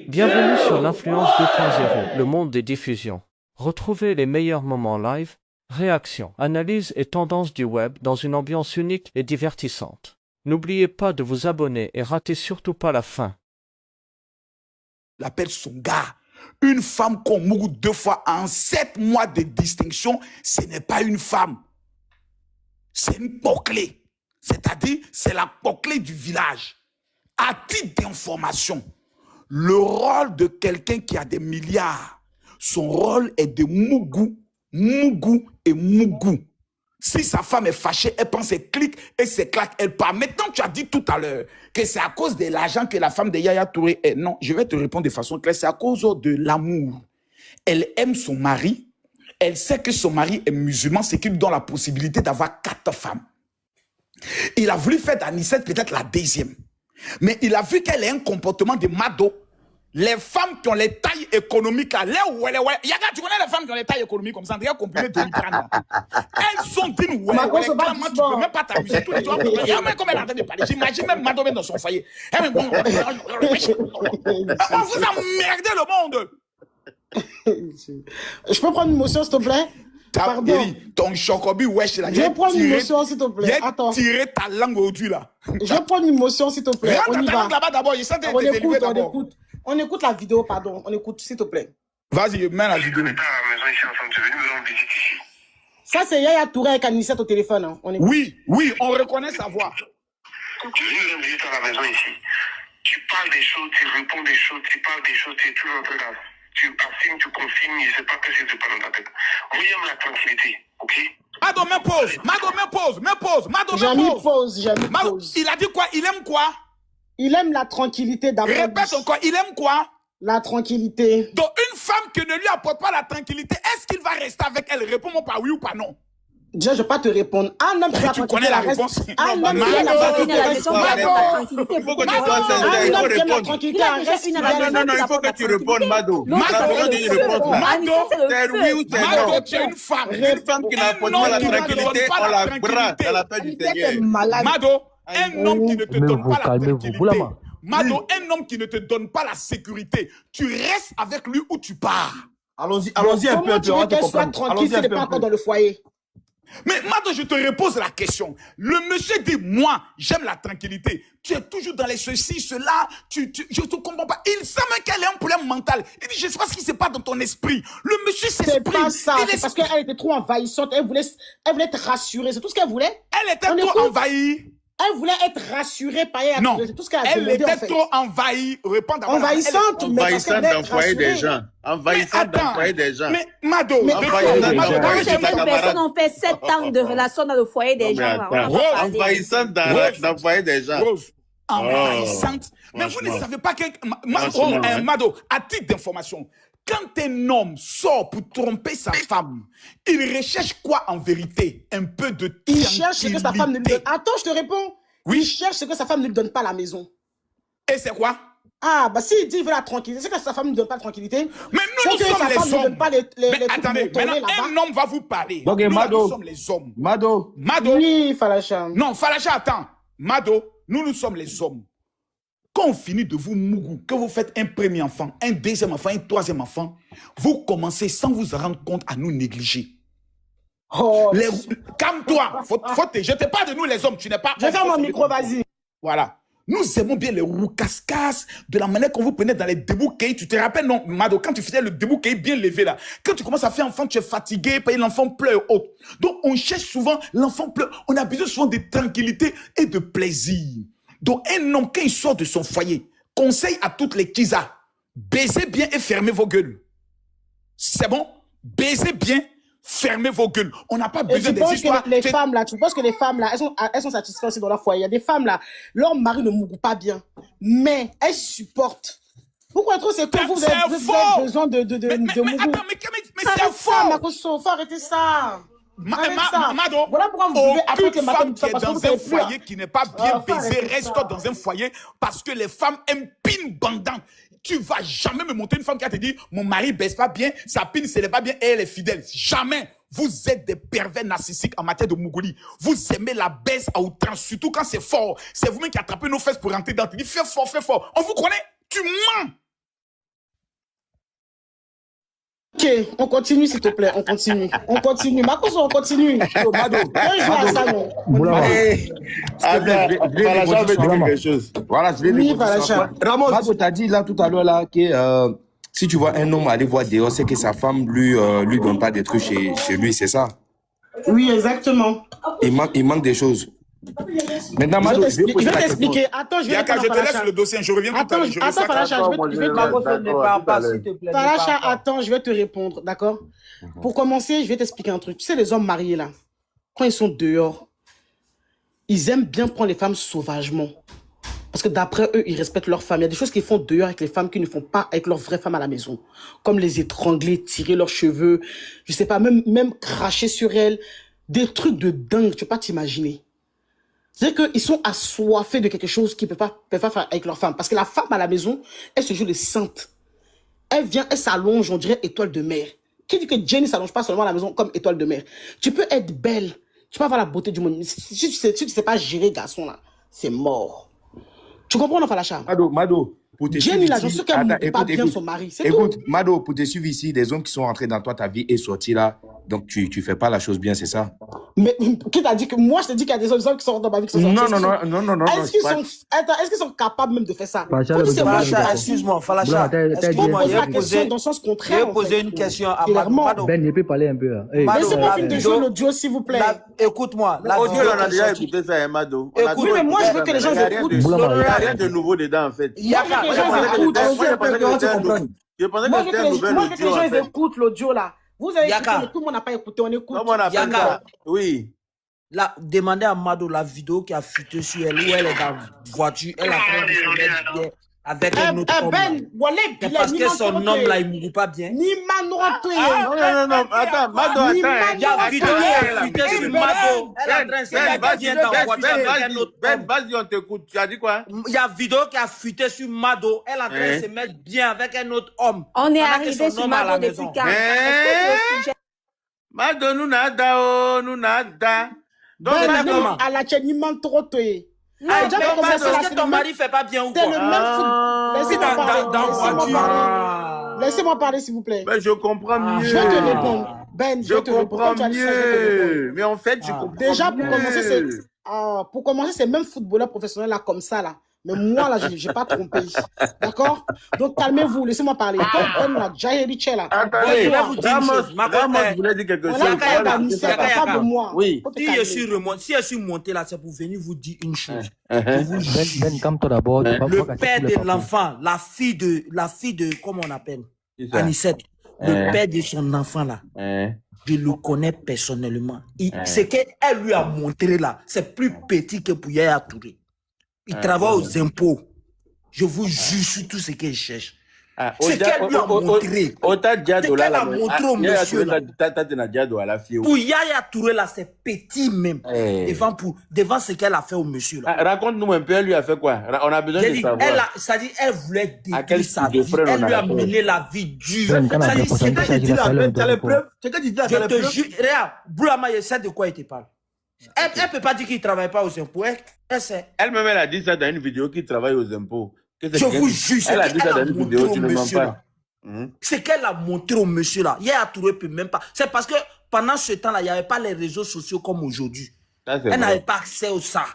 Bienvenue sur l'Influence 2.0, le monde des diffusions. Retrouvez les meilleurs moments live, réactions, analyses et tendances du web dans une ambiance unique et divertissante. N'oubliez pas de vous abonner et ratez surtout pas la fin. Il appelle son gars. Une femme qu'on mourut 2 fois en 7 mois de distinction, ce n'est pas une femme. C'est une poclée. C'est-à-dire, c'est la poclée du village. À titre d'information, le rôle de quelqu'un qui a des milliards, son rôle est de Mougou, Mougou et Mougou. Si sa femme est fâchée, elle prend ses clics et ses claques, elle part. Maintenant, tu as dit tout à l'heure que c'est à cause de l'argent que la femme de Yaya Touré est. Non, je vais te répondre de façon claire, c'est à cause de l'amour. Elle aime son mari, elle sait que son mari est musulman, c'est qu'il lui donne la possibilité d'avoir 4 femmes. Il a voulu faire d'Anissette peut-être la 2e. Mais il a vu qu'elle a un comportement de mado. Les femmes qui ont les tailles économiques, là, Yaga, tu connais les femmes qui ont les tailles économiques comme ça, regarde comprimé de l'Ukraine. Elles sont dignes, clairement, tu peux même pas t'amuser tous les jours. Il y a même comme elle est en train de parler. J'imagine même Mado même dans son foyer. On vous a merdé le monde. Je peux prendre une motion, s'il te plaît? Pardon. Ton chocobi, wesh, là. Je vais prendre une motion, s'il te plaît. Attends. Tirer ta langue aujourd'hui, là. Je vais prendre une motion, s'il te plaît. On y va. Là-bas d'abord, On écoute la vidéo, pardon. On écoute, s'il te plaît. Vas-y, mets la vidéo. Ça, c'est Yaya Touré avec Anissette au téléphone. Hein. Oui, on reconnaît sa voix. Tu es venu rendre visite à la maison ici. Tu parles des choses, tu réponds des choses, tu parles des choses, tu es toujours en train de... Tu affirmes, tu confirmes, je ne sais pas ce que tu parles dans ta tête. Moi, j'aime la tranquillité, ok? Mado, mets pause. J'ai mis pause. Il a dit quoi? Il aime quoi? Il aime la tranquillité d'abord. Répète encore, il aime quoi? La tranquillité. Donc, une femme qui ne lui apporte pas la tranquillité, est-ce qu'il va rester avec elle? Réponds-moi par oui ou par non. Déjà, je ne vais pas te répondre. Un homme qui a tu connais la réponse. Un homme qui a la tranquillité. Il faut que tu sois sincère. Il faut répondre. Non, il faut que tu répondes, Mado. C'est oui ou c'est non. Mado, tu es une femme. Une femme qui n'apporte pas la tranquillité, on la braque dans la paix du Seigneur. Mado, un homme qui ne te donne pas la tranquillité. Mado, un homme qui ne te donne pas la sécurité, tu restes avec lui ou tu pars. Allons-y un peu. Comment tu veux qu'elle soit tranquille si elle n'est pas encore dans le foyer? Mais Mado, je te repose la question. Le monsieur dit, moi, j'aime la tranquillité. Tu es toujours dans les ceci, cela. Je ne te comprends pas. Il sait même qu'elle a un problème mental. Il dit, je ne sais pas ce qui se passe dans ton esprit. Le monsieur s'exprime. C'est pas ça. C'est parce qu'elle était trop envahissante. Elle voulait être rassurée. C'est tout ce qu'elle voulait. Elle était trop envahie. Elle voulait être rassurée par elle. Non, c'est tout ce qu'elle a elle demandé, était en fait. trop envahie. Envahissante. Envahissante dans le foyer des gens. Envahissante dans le foyer des gens. Mais Mado, certaines personnes ont fait 7 ans de relation dans le foyer des gens. Envahissante dans le foyer des gens. Envahissante. Mais vous ne savez pas que... Mado, à titre d'information, quand un homme sort pour tromper sa femme, il recherche quoi en vérité? Un peu de tranquillité. Il cherche ce que sa femme ne lui donne. Attends, je te réponds. Oui. Il cherche ce que sa femme ne lui donne pas à la maison. Et c'est quoi? Ah, bah s'il dit qu'il veut la tranquillité, c'est que sa femme ne lui donne pas la tranquillité. Mais nous sommes les hommes. Mais attendez, maintenant un homme va vous parler. Ok, Mado. Nous sommes les hommes. Mado. Oui, Falacha. Non, Falacha, attends. Mado, nous sommes les hommes. Quand on finit de vous mougou, que vous faites un premier enfant, un deuxième enfant, un troisième enfant, vous commencez sans vous rendre compte à nous négliger. Oh, calme-toi. Je te parle de nous les hommes, tu n'es pas... Je ferme mon micro, vas-y. Voilà. Nous aimons bien les roucascas, de la manière qu'on vous prenait dans les débouquets. Tu te rappelles, non, Mado, quand tu faisais le débouquet bien levé là, quand tu commences à faire enfant, tu es fatigué, puis l'enfant pleure autre. Donc on cherche souvent, l'enfant pleure. On a besoin souvent de tranquillité et de plaisir. Donc un homme, quand il sort de son foyer, conseille à toutes les kizas, baisez bien et fermez vos gueules. C'est bon? Baisez bien, fermez vos gueules. On n'a pas besoin des histoires. Tu penses que les femmes là, elles sont satisfaites aussi dans leur foyer. Il y a des femmes là, leur mari ne mourut pas bien, mais elles supportent. Pourquoi trop c'est que vous avez besoin de mourir? Attends, mais c'est faux. Makoso, faut arrêter ça. Mado, voilà pourquoi vous pouvez aucune femme qui est dans un foyer qui n'est pas bien baisé reste dans un foyer parce que les femmes aiment pin bandant. Tu vas jamais me monter une femme qui a te dit mon mari baisse pas bien, sa pine ce n'est pas bien et elle est fidèle. Jamais. Vous êtes des pervers narcissiques en matière de Mougouli. Vous aimez la baisse à outrance, surtout quand c'est fort. C'est vous-même qui attrapez nos fesses pour rentrer dans. Tu dis fais fort, fais fort. On vous connaît. Tu mens. Ok, on continue s'il te plaît, on continue. On continue. Marcos, on continue. Mado, Viens jouer à ça, non. Falacha veut dire quelque chose. Voilà, je vais Oui, dire Falacha. ça. Mado, t'as dit là tout à l'heure là que si tu vois un homme aller voir dehors, c'est que sa femme lui donne pas des trucs chez lui, c'est ça? Oui, exactement. Il manque des choses. Maintenant, Mado, Je vais t'expliquer. Attends, je vais Yaka, je te laisse le dossier, je reviens tout à l'heure. Attends, Falacha, je vais te... Falacha, attends, je vais te répondre, d'accord? Pour commencer, je vais t'expliquer un truc. Tu sais, les hommes mariés, là, quand ils sont dehors, ils aiment bien prendre les femmes sauvagement. Parce que d'après eux, ils respectent leur femme. Il y a des choses qu'ils font dehors avec les femmes qu'ils ne font pas avec leur vraie femme à la maison. Comme les étrangler, tirer leurs cheveux, je sais pas, même cracher sur elles. Des trucs de dingue, tu peux pas t'imaginer. C'est-à-dire qu'ils sont assoiffés de quelque chose qu'ils ne peuvent pas faire avec leur femme. Parce que la femme à la maison, elle se joue les saintes. Elle vient, elle s'allonge, on dirait étoile de mer. Qui dit que Jenny s'allonge pas seulement à la maison comme étoile de mer? Tu peux être belle, tu peux avoir la beauté du monde. Si tu sais pas gérer garçon là, c'est mort. Tu comprends, non, Falacha? Mado, pour te Jenny, là, suivre je ici, sais qu'elle ne pas bien son mari. Écoute, Mado, pour te suivre ici, des hommes qui sont entrés dans toi, ta vie est sortie là. Donc, tu fais pas la chose bien, c'est ça? Mais qui t'a dit que moi, je te dis qu'il y a des hommes qui sont dans ma vie qui sont sortis? Non. Est-ce qu'ils sont capables même de faire ça? Falacha, excuse-moi, Falacha. Excuse-moi, je vais poser dans le sens contraire. Je vais poser une question à Mado. Ben, il peut parler un peu. Laissez-moi finir de jouer l'audio, s'il vous plaît. Écoute-moi. L'audio, on a déjà écouté ça, Mado. Oui, mais moi, je veux que les gens écoutent. Il n'y a rien de nouveau dedans, en fait. Yaka, Je pensais que c'était un nouvel moi, que les gens audio. écoutent l'audio là. Vous avez écouté, mais tout le monde n'a pas écouté. On écoute. Comment on appelle ça? Oui. Là, demandez à Mado la vidéo qui a fuité sur elle, où elle est dans la voiture, elle a fait de se mettre bien avec un autre homme. C'est parce que son homme là, il ne mourut pas bien. Ni Manoto. Non. Attends, Mado, attends. Il y a vidéo qui a fuité sur Mado. Elle est en train de se mettre bien dans la voiture avec un autre Ben, homme. vas-y, on t'écoute. Tu as dit quoi? Il y a vidéo qui a fuité sur Mado. Elle est en train de se mettre bien avec un autre homme. On est Pendant que arrivé son sur homme est à la Mado maison. depuis quand? Est-ce que c'est le sujet? Mado, nous nada. Donc, Ben, à la chaîne, il manque trop. Non, parce que ton mari fait pas bien ou C'est le quoi? même foot. Laissez-moi parler, s'il vous plaît. Ben, je comprends mieux. Je vais te répondre. Ben, Je comprends mieux. Mais en fait, je comprends déjà, mieux. pour commencer, c'est même footballeur professionnel là, comme ça là. Mais moi là, je n'ai pas trompé. D'accord? Donc calmez-vous, laissez-moi parler. Donc, on a déjà hérité là. Attendez, je vais vous dire une chose. Ramos voulait dire quelque chose. Pas de moi. Oui. Si je suis monté là, c'est pour venir vous dire une chose. Ben, calme-toi d'abord. Le père de l'enfant, la fille de, comment on appelle? Anicette. Le père de son enfant là. Je le connais personnellement. Ce qu'elle lui a montré là, c'est plus petit que pour Yaya Touré. Il travaille aux impôts. Je vous jure sur tout ce qu'il cherche. C'est qu'elle lui a montré. C'est qu'elle a montré au monsieur là. Pour Yaya Touré là, c'est petit même. Devant ce qu'elle a fait au monsieur là. Raconte-nous un peu, elle lui a fait quoi? On a besoin de savoir. C'est-à-dire, elle voulait détruire sa vie. Elle lui a mené la vie dure. C'est quand tu dis la preuve. Je te jure, regarde, Boulama, je sais de quoi il te parle. Elle ne peut pas dire qu'il ne travaille pas aux impôts. Elle sait. Elle-même, elle a dit ça dans une vidéo qu'il travaille aux impôts. Je vous jure, elle a dit ça dans une vidéo, tu ne mens pas. C'est qu'elle a montré au monsieur là. Hier, à Touré peut même pas. C'est parce que pendant ce temps-là, il n'y avait pas les réseaux sociaux comme aujourd'hui. Elle n'avait pas accès à ça.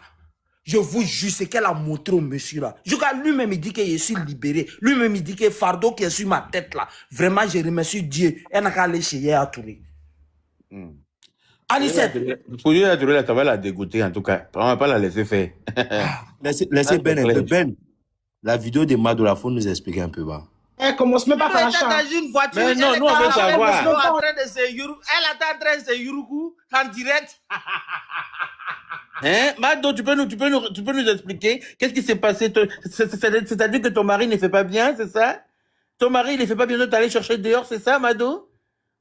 Je vous jure, c'est qu'elle a montré au monsieur là. Lui-même, il dit que je suis libéré. Lui-même, il dit que fardeau qui est sur ma tête là. Vraiment, je remercie Dieu. Elle n'a qu'à aller chez Yaya Touré. Anicette. Pour Yaya Touré, ça va la dégoûter en tout cas. On ne va pas la laisser faire. Laissez Ben un peu. Ben, la vidéo de Mado, la faut nous expliquer un peu bas. Elle commence même pas à faire la Elle était dans une voiture. Mais non, nous, on veut savoir. Elle était en train de se yuruku en direct. Mado, tu peux nous expliquer qu'est-ce qui s'est passé? C'est-à-dire que ton mari ne fait pas bien, c'est ça? Ton mari, il ne fait pas bien de t'aller chercher dehors, c'est ça, Mado?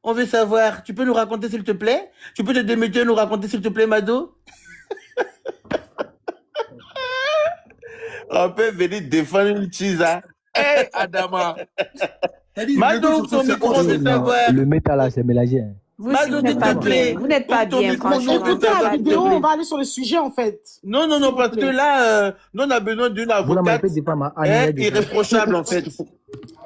On veut savoir. Tu peux nous raconter, s'il te plaît? Tu peux te démettre et nous raconter, s'il te plaît, Mado? On peut venir défendre une chisa. Hé, Adama. Mado, ton micro, on veut savoir. Le métal là, c'est mélangé. Vous n'êtes pas bien, franchement. Écoutez la vidéo, on va aller sur le sujet en fait. Non, parce que là, nous on a besoin d'une avocate irréprochable en fait.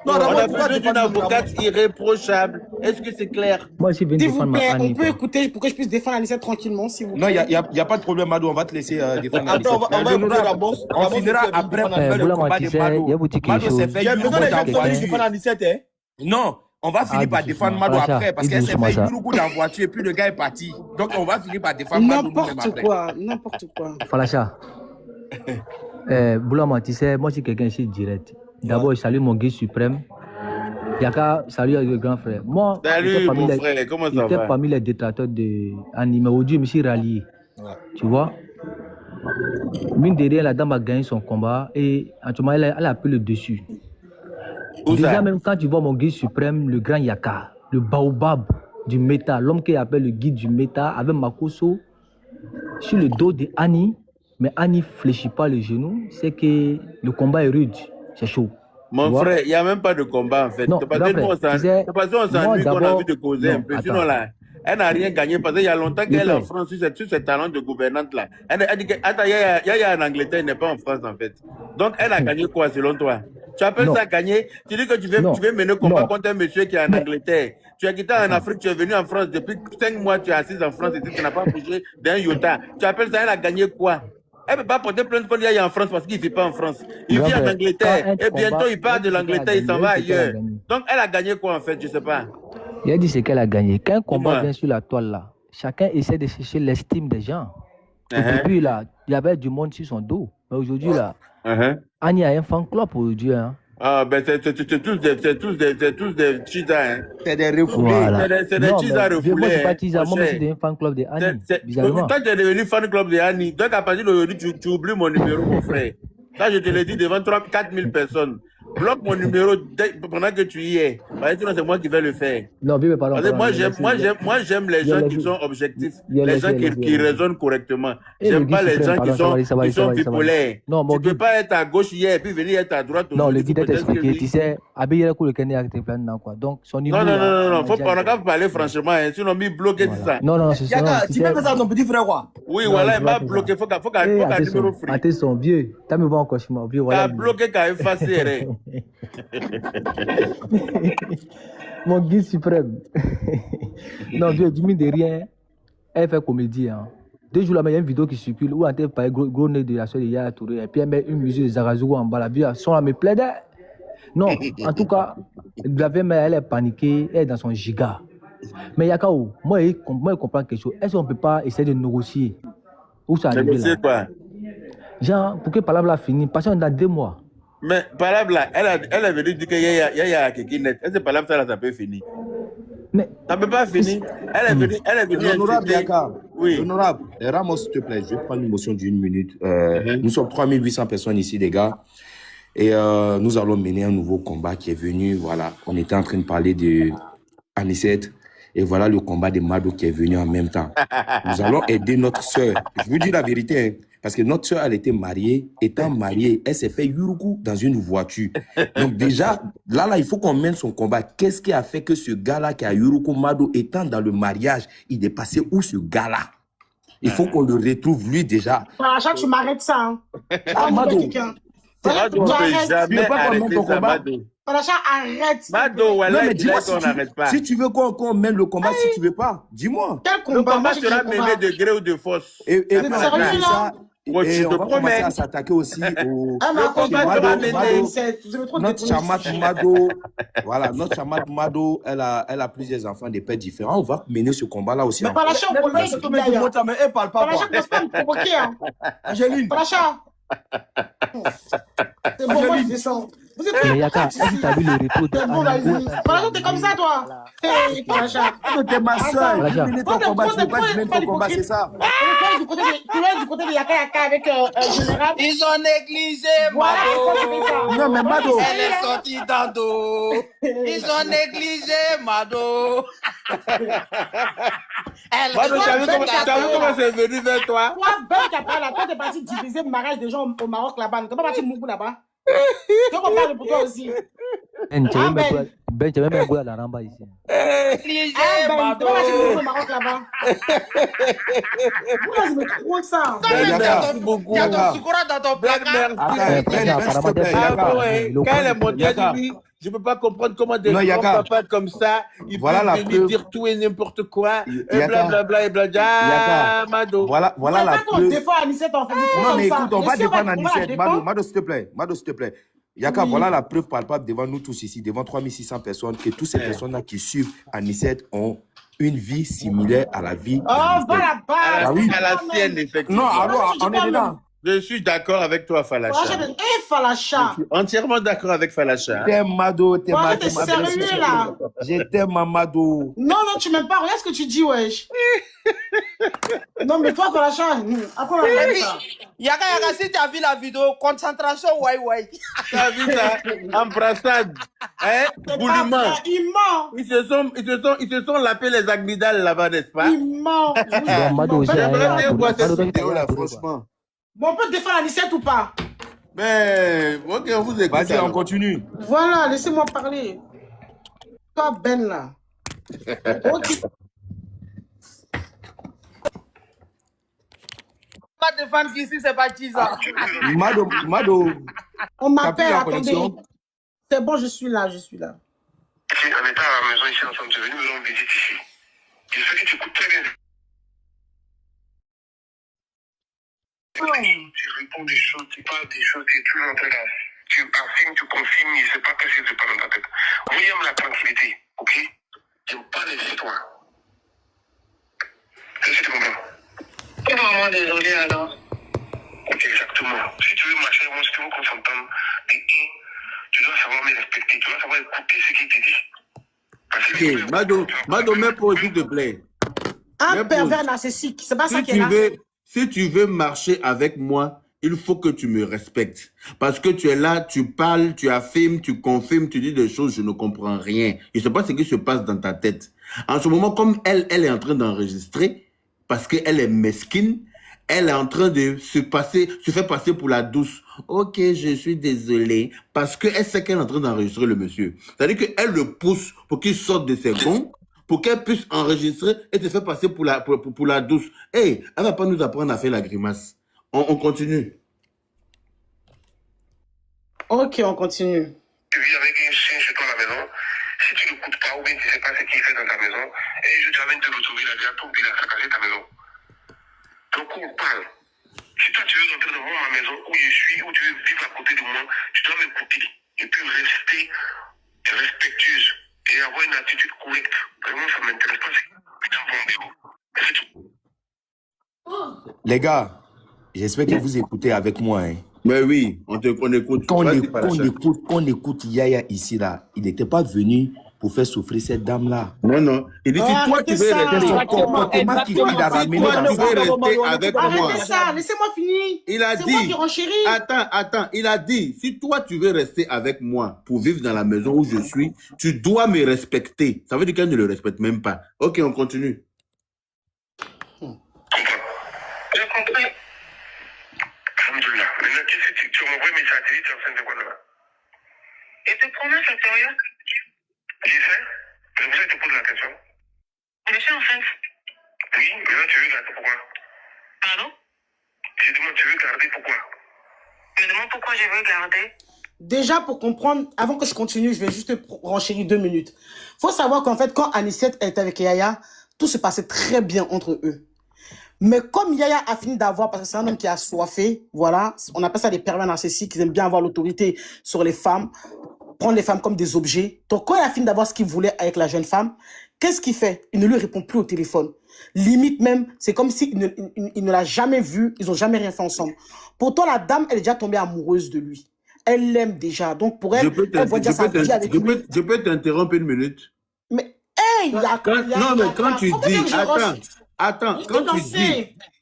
On a besoin d'une avocate irréprochable. Est-ce que c'est clair? Moi, je viens S'il vous défendre ma plaît, on Annie. peut écouter pour que je puisse défendre Anicette tranquillement, s'il vous Non, plaît. il n'y a pas de problème, Mado. On va te laisser défendre. Attends, on va écouter la bosse. On finira après pour faire le Boula combat de Matisse, Mado. il y a vous dire quelque Mado s'est chose. fait J'ai besoin des gens qui sont venus quelqu'un. défendre Anicette, hein. Non, on va finir par défendre Mado Falacha, après parce il qu'elle dit s'est doucement fait ça. Yurugu dans la voiture et puis le gars est parti. Donc on va finir par défendre Mado nous-mêmes N'importe après. quoi, n'importe quoi. Falacha. Boula Matisse, moi, je suis quelqu'un ici direct. D'abord, je salue mon guide suprême. Yaka, salut le grand frère. Moi, Salut, j'étais parmi mon les- frère, comment ça j'étais va? parmi les détracteurs de Annie, mais aujourd'hui, je me suis rallié. Tu vois? Mine de rien, la dame a gagné son combat et actuellement, elle a pris le dessus. Où Déjà, ça? même quand tu vois mon guide suprême, le grand Yaka, le baobab du méta, l'homme qui appelle le guide du méta, avec Makoso, sur le dos de Annie, mais Annie ne fléchit pas les genoux, c'est que le combat est rude, c'est chaud. Mon Tu vois? frère, il n'y a même pas de combat en fait. Non, C'est parce grand que nous, frère, tu sais, c'est parce qu'on moi, s'ennuie qu'on a d'abord- envie de causer non, un peu. attends. Sinon, là, elle n'a rien gagné parce qu'il y a longtemps qu'elle est en frère. France sur ses talents de gouvernante là. Elle dit que, attends, Yaya en Angleterre, il n'est pas en France en fait. Donc, elle a gagné quoi selon toi? Tu appelles Non. ça gagner? Tu dis que tu Non. veux mener combat Non. contre un monsieur qui est en Mais- Angleterre. Tu as quitté en Afrique, tu es venu en France depuis 5 mois, tu es assis en France et tu n'as pas bougé d'un iota. Tu appelles ça, elle a gagné quoi? Elle ne peut pas porter plainte contre Yaya en France parce qu'il ne vit pas en France. Il Grand vit en frère, Angleterre. quand un Et bientôt, combat, il part de il y a dit l'Angleterre, il s'en va qu'elle a ailleurs. gagné. Donc, elle a gagné quoi en fait? Je ne sais pas. Il a dit ce qu'elle a gagné. Quand un combat Dis-moi. vient sur la toile là, chacun essaie de chercher l'estime des gens. Au Uh-huh. début là, il y avait du monde sur son dos. Mais aujourd'hui là, Uh-huh. Annie a un fan club aujourd'hui. Hein. Ah, ben c'est tous des cheetahs, hein. C'est des refoulés. Voilà. C'est des Non, cheetahs mais moi, je refoulés. suis pas hein, teaser. mon Moi, je cher. suis un fan club de Annie. C'est- Bizarrement. Toi, tu es devenu fan club de Annie. Donc, à partir d'aujourd'hui, tu oublies mon numéro, mon frère. Ça, je te l'ai dit devant 4 000 personnes. Bloque mon numéro pendant que tu y es. Parce que sinon, c'est moi qui vais le faire. Non, viens, pardon. Parce que pardon, moi, j'aime les il y a gens les qui deux. sont objectifs, Il y a les les gens deux, il y a les qui deux. raisonnent correctement. Et le J'aime guide pas les suprême, gens qui pardon, ça va aller, ça va aller, sont ça va aller, ça va aller. bipolaires. Non, mon Tu peux guide- pas être à gauche hier et puis venir être à droite Non, le aujourd'hui. guide Il a faut peut-être que expliqué. lui- Tu sais, Abiyela Kou le Kenya a été plein dedans, quoi. Donc, son niveau. Non, non, là, non, non, non, on faut a déjà- pas, on a qu'à parler franchement, hein. Sinon, mi bloqué, c'est ça. Non, non, c'est ça. non, Yaka, tu tu sais- peux faire ça à ton petit frère, quoi. Oui, Non, voilà, je il vois m'a tout bloqué, ça. faut qu'un Eh, numéro free. attention, vieux. T'as mis voir encore chez moi, vieux. T'as Voilà. bloqué, t'as effacé, hein. Mon guide suprême. Non, vieux, du mine de rien, elle fait comédie. Hein. 2 jours là, il y a une vidéo qui circule où elle était par gros nez de la soeur de Yaya Touré. Et puis elle met une musique de Zarazougou en bas. La vie, son là me plaidait. Non, en tout cas, la vieille mère, elle est paniquée, elle est dans son giga. Mais Yakao, moi, je comprends quelque chose. Est-ce qu'on ne peut pas essayer de négocier? Où ça arrive Négocier là? quoi? Genre, pour que Palabla la finisse, parce qu'on est dans 2 mois. Mais Palab là, elle est venue dire que Yaya Kekinet. Est-ce que Palab ça là, ça peut finir? Mais Ça peut pas finir. Elle est venue L'honorable insulter. Yaka, Oui. l'honorable, Ramos, s'il te plaît, je vais prendre une motion d'une minute. Nous sommes 3800 personnes ici, les gars. Et nous allons mener un nouveau combat qui est venu. Voilà, on était en train de parler de Anicette. Et voilà le combat de Mado qui est venu en même temps. Nous allons aider notre sœur. Je vous dis la vérité, hein, parce que notre sœur, elle était mariée. Étant mariée, elle s'est fait yuruku dans une voiture. Donc déjà, là, il faut qu'on mène son combat. Qu'est-ce qui a fait que ce gars-là qui a yuruku Mado, étant dans le mariage, il est passé où ce gars-là? Il faut qu'on le retrouve, lui, déjà. Falacha, tu m'arrêtes ça. Hein. Ah, Mado. Mado ne peut Arrête. jamais Tu veux pas qu'on arrêter mène ton ça, combat? Mado. Falacha, arrête. Mado, Non, voilà, mais il dis-moi dirait qu'on n'arrête pas. si tu veux qu'on mène le combat, si tu veux pas, dis-moi. Quel Le combat? combat Moi, j'ai sera dit mené de gré ou de force. Et C'est puis, pas sérieux, grave. là? Moi, et je on te va commencer promets. à s'attaquer aussi au... Ah, mais Le après, combat tu sera vas mené. vous avez trop de Notre détenus. chamat Mado, voilà, notre chamat Mado, elle a plusieurs enfants de pères différents. On va mener ce combat-là aussi. Mais Falacha, on peut Laisse tomber du mot, mais elle parle pas, Falacha, quoi. ne passe pas me provoquer. Hein. Angéline, Falacha. C'est bon, moi, je descends. Vous êtes Mais Yaka, est-ce que tu as vu le retour de C'est bon, Annie? vas-y. Falacha, t'es comme ça, toi. Hey, Falacha. T'es ma soeur, Voilà. tu veux mener ton combat, tu veux pas mener ton combat, c'est ça. Tu es du côté de Yaka Yaka avec Général. Ils ont négligé Voilà, pourquoi tu Mado. fais ça? Non, mais Mado, Elle est sortie dans dos. Ils ont négligé Mado. Elle Mado, tu as vu Ben comment Capella. c'est venu vers toi? Toi, Ben Capella, toi, t'es parti diviser le mariage des gens au Maroc là-bas. T'es pas parti Mougou là-bas. Tu qu'on parle pour toi aussi. Ben, tu as Ah, même un goût à la ramba ici. négligé Ah, Ben, t'es Mado. pas parti Mougou au Maroc là-bas. Pourquoi je me trouve ça? Toi, tu Yaka. as beaucoup. ton sucre dans ton placard. Attends, Eh, Ben, s'il te plaît, Ah, Yaka. ouais. Quand elle est montée, elle dit, Je peux pas comprendre comment des Non, grands Yaka. papas comme ça, ils Voilà peuvent la venir preuve. dire tout et n'importe quoi, et Yaka. blablabla, et blablabla. Yaka. Mado. Voilà la Quand on preuve. défend Anicette en fait. Non, mais écoute, on va défendre On va la Anicette. Mado, défendre. Mado, s'il te plaît. Mado, s'il te plaît. Yaka, Oui. voilà la preuve palpable devant nous tous ici, devant 3600 personnes, que toutes ces personnes-là qui suivent Anicette ont une vie similaire à la vie Oh, d'Anicette. voilà, Ah oui. À la sienne, effectivement. Non, alors, on est dedans. Je suis d'accord avec toi, Falacha. Falacha. Je suis entièrement d'accord avec Falacha. T'aimes Mado, t'aimes Ouais, Mado. t'es sérieux là? Je t'aime, Mado. Non, non, tu m'aimes pas. Regarde ce que tu dis, wesh. Non, mais toi, Falacha, après on va faire ça. Yaka, si tu as vu la vidéo, concentration, ouais. Tu as vu ça? Embrassade. Hein? Boulement. Il ment. Ils se sont lapés les amygdales là-bas, n'est-ce pas? Il ment. Mado aussi, J'aimerais bien voir cette Mado, vidéo là, Mado, franchement. Bon, on peut défendre Anicette ou pas? Mais, ok, on vous écoute. Vas-y, on alors. continue. Voilà, laissez-moi parler. Toi, Ben, là. Ok. Pas défendre qu'ici, c'est pas Giza. Mado. On m'appelle, la attendez. connexion? C'est bon, je suis là. On était à la maison ici ensemble, tu es venu me rendre visite ici. Je sais que tu écoutes très bien. Tu réponds des choses, tu parles des choses, tu es toujours en train de... Tu affirmes, tu confirmes, je ne sais pas qu'est-ce qui se passe dans ta tête. Moi, j'aime la tranquillité, ok? J'aime pas les histoires. Est-ce que tu comprends? Vraiment désolé alors. Ok, exactement. Si tu veux marcher, moi, si tu veux qu'on s'entende, tu dois savoir me respecter, tu dois savoir écouter ce qu'il te dit. Ok, Mado, mets pause, s'il te plaît. Un Mais pervers pause. narcissique. C'est pas ça qui est là. Si tu veux marcher avec moi, il faut que tu me respectes. Parce que tu es là, tu parles, tu affirmes, tu confirmes, tu dis des choses, je ne comprends rien. Je ne sais pas ce qui se passe dans ta tête. En ce moment, comme elle est en train d'enregistrer, parce qu'elle est mesquine, elle est en train de se faire passer pour la douce. Ok, je suis désolé. Parce qu'elle sait qu'elle est en train d'enregistrer le monsieur. C'est-à-dire qu'elle le pousse pour qu'il sorte de ses gonds, pour qu'elle puisse enregistrer et se faire passer pour la douce. Hey, elle va pas nous apprendre à faire la grimace. On continue. Ok, on continue. Tu vis avec un chien chez toi à la maison, si tu ne l'écoutes pas ou bien tu ne sais pas ce qu'il fait dans ta maison, et je te ramène te retrouver la gâteau, puis il a saccagé ta maison. Donc on parle. Si toi tu veux rentrer dans ma maison où je suis, où tu veux vivre à côté de moi, tu dois m'écouter et puis rester respectueuse et avoir une attitude correcte. Vraiment, ça ne m'intéresse pas. C'est tout. Les gars, j'espère que vous écoutez avec moi. Hein. Mais oui, on écoute. Qu'on écoute Yaya ici, là. Il n'était pas venu pour faire souffrir cette dame-là. Non. Il dit, si toi tu veux rester, son comportement qu'il a ramené toi dans tu veux rester avec moi. Arrêtez ça, laissez-moi finir. Il a C'est moi dit, qui renchéris. attends, il a dit, si toi tu veux rester avec moi pour vivre dans la maison où je suis, tu dois me respecter. Ça veut dire qu'elle ne le respecte même pas. Ok, on continue. J'ai compris. Alhamdoulilah. Maintenant, qu'est-ce que tu m'envoies un message, tu dis, tu es enceinte de quoi là? Et te promets, ça te rien? J'y sais. C'est pour ça que je te pose la question. Je suis enceinte. Oui, maintenant tu veux garder pourquoi? Pardon? Je demande, tu veux garder pourquoi? Je demande pourquoi je veux garder. Déjà, pour comprendre, avant que je continue, je vais juste renchérir 2 minutes. Faut savoir qu'en fait, quand Anicette était avec Yaya, tout se passait très bien entre eux. Mais comme Yaya a fini d'avoir, parce que c'est un homme qui a soifé, voilà, on appelle ça des pervers narcissiques, qui aiment bien avoir l'autorité sur les femmes, prendre les femmes comme des objets. Donc quand il a fini d'avoir ce qu'il voulait avec la jeune femme, qu'est-ce qu'il fait? Il ne lui répond plus au téléphone. Limite même, c'est comme s'il ne l'a jamais vu, ils n'ont jamais rien fait ensemble. Pourtant, la dame, elle est déjà tombée amoureuse de lui. Elle l'aime déjà. Donc pour elle, elle voit déjà sa vie avec lui. Je peux t'interrompre une minute? Mais, hey, non, mais quand tu dis, attends,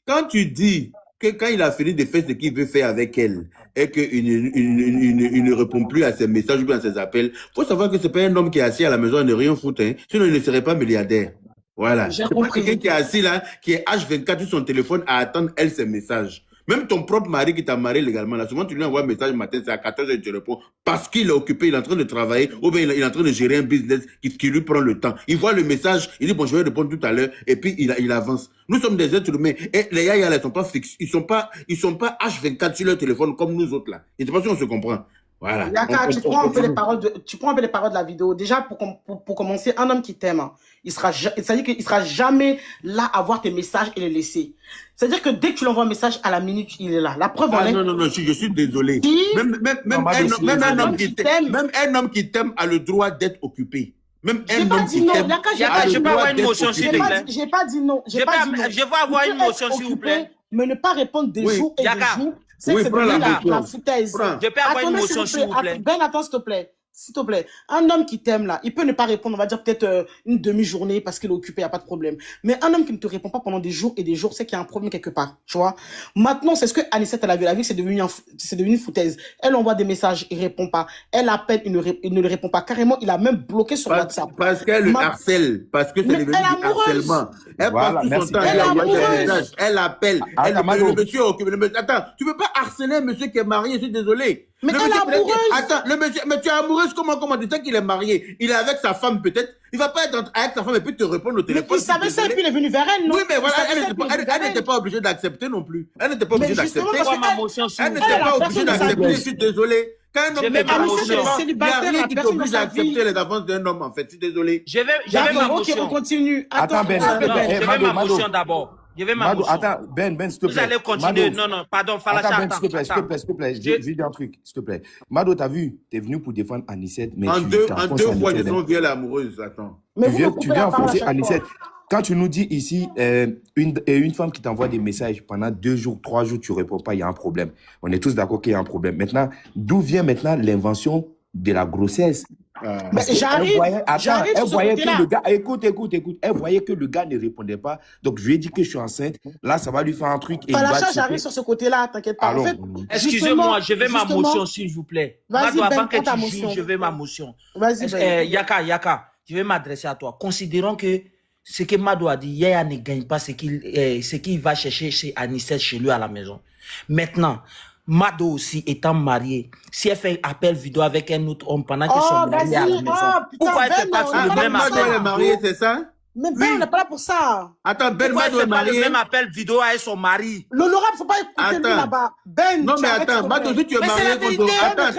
quand tu dis que quand il a fini de faire ce qu'il veut faire avec elle et qu'il ne répond plus à ses messages ou à ses appels, faut savoir que c'est pas un homme qui est assis à la maison et ne rien foutre, hein. Sinon il ne serait pas milliardaire. Voilà. C'est pas quelqu'un qui est assis là, qui est H24 sur son téléphone à attendre elle ses messages. Même ton propre mari qui t'a marié légalement, là, souvent tu lui envoies un message le matin, c'est à 14h et tu réponds parce qu'il est occupé, il est en train de travailler, ou bien il est en train de gérer un business qui lui prend le temps. Il voit le message, il dit bon, je vais répondre tout à l'heure, et puis il avance. Nous sommes des êtres humains, et les yaya, ils sont pas fixes, ils sont pas H24 sur leur téléphone comme nous autres là. Je ne sais pas si on se comprend. Voilà. Yaka, tu prends un peu les paroles de la vidéo. Déjà, pour commencer, un homme qui t'aime, c'est-à-dire qu'il sera jamais là à voir tes messages et les laisser. C'est-à-dire que dès que tu lui envoies un message à la minute, il est là. La preuve en est. Non, je suis désolé. Même un homme qui t'aime a le droit d'être occupé. Même un homme qui t'aime. Yaka, je peux avoir une motion, s'il te plaît. J'ai pas dit non. Je veux avoir une motion, s'il vous plaît. Mais ne pas répondre des jours et des jours. C'est devenu la foutaise. Je peux avoir une motion, s'il vous plaît. Ben, attends, s'il te plaît. S'il te plaît, un homme qui t'aime là, il peut ne pas répondre, on va dire peut-être une demi-journée parce qu'il est occupé, il n'y a pas de problème. Mais un homme qui ne te répond pas pendant des jours et des jours, c'est qu'il y a un problème quelque part, tu vois. Maintenant, c'est ce que Anicette, elle a vu. La vie, c'est devenu une foutaise. Elle envoie des messages, il répond pas. Elle appelle, il ne le répond pas. Carrément, il a même bloqué sur WhatsApp. Parce qu'elle le harcèle, parce que c'est devenu du harcèlement. Elle passe tout son temps, elle appelle. Le monsieur est occupé. Attends, tu peux pas harceler un monsieur qui est marié, je suis désolé. Mais elle est amoureuse. Attends, le monsieur, mais tu es amoureuse comment tu sais qu'il est marié? Il est avec sa femme peut-être. Il va pas être avec sa femme et puis te répondre au téléphone. Mais il savait ça et puis il est venu vers elle, non? Oui, mais voilà, elle n'était pas obligée d'accepter non plus. Elle n'était pas obligée d'accepter. Elle n'était pas obligée d'accepter, je suis désolé. Quand un homme n'est pas il n'y a rien qui t'oblige à accepter les avances d'un homme, en fait. Je suis désolé. Je vais ma motion. Ok, on continue. Attends, Ben. Je vais ma motion d'abord. Je vais ma motion. Attends, Ben, s'il te plaît. Vous allez continuer. Non, pardon, Falacha. Attends, Ben, s'il te plaît. Je vais dire un truc, s'il te plaît. Mado, t'as vu, t'es venu pour défendre Anicette, mais en deux fois, je suis vielle amoureuse, attends. Tu viens enfoncer Anicette. Quand tu nous dis ici, une femme qui t'envoie des messages pendant 2 jours, 3 jours, tu ne réponds pas, il y a un problème. On est tous d'accord qu'il y a un problème. Maintenant, d'où vient maintenant l'invention de la grossesse? J'arrive Elle voyait que le gars, écoute, elle voyait que le gars ne répondait pas. Donc, je lui ai dit que je suis enceinte. Là, ça va lui faire un truc. Falacha, j'arrive sur ce côté-là, t'inquiète pas. En fait, excusez-moi, je vais ma motion, s'il vous plaît. Vas-y, avant que tu juges, je vais ma motion. Vas-y, Yaka, je vais m'adresser à toi. Considérons que ce que Mado a dit, Yaya ne gagne pas ce qu'il va chercher chez Anicette, chez lui à la maison. Maintenant, Mado aussi étant mariée, si elle fait appel vidéo avec un autre homme pendant qu'ils sont mariés à la maison, pourquoi elle ne fait pas sur le même appel? Mado est mariée, c'est ça? Mais Ben, on n'est pas là pour ça. Attends, Ben, Mado est marié. Le même appel vidéo avec son mari. L'honorable, faut pas écouter lui là-bas. Ben, non, mais attends, Mado, si tu es marié, attends.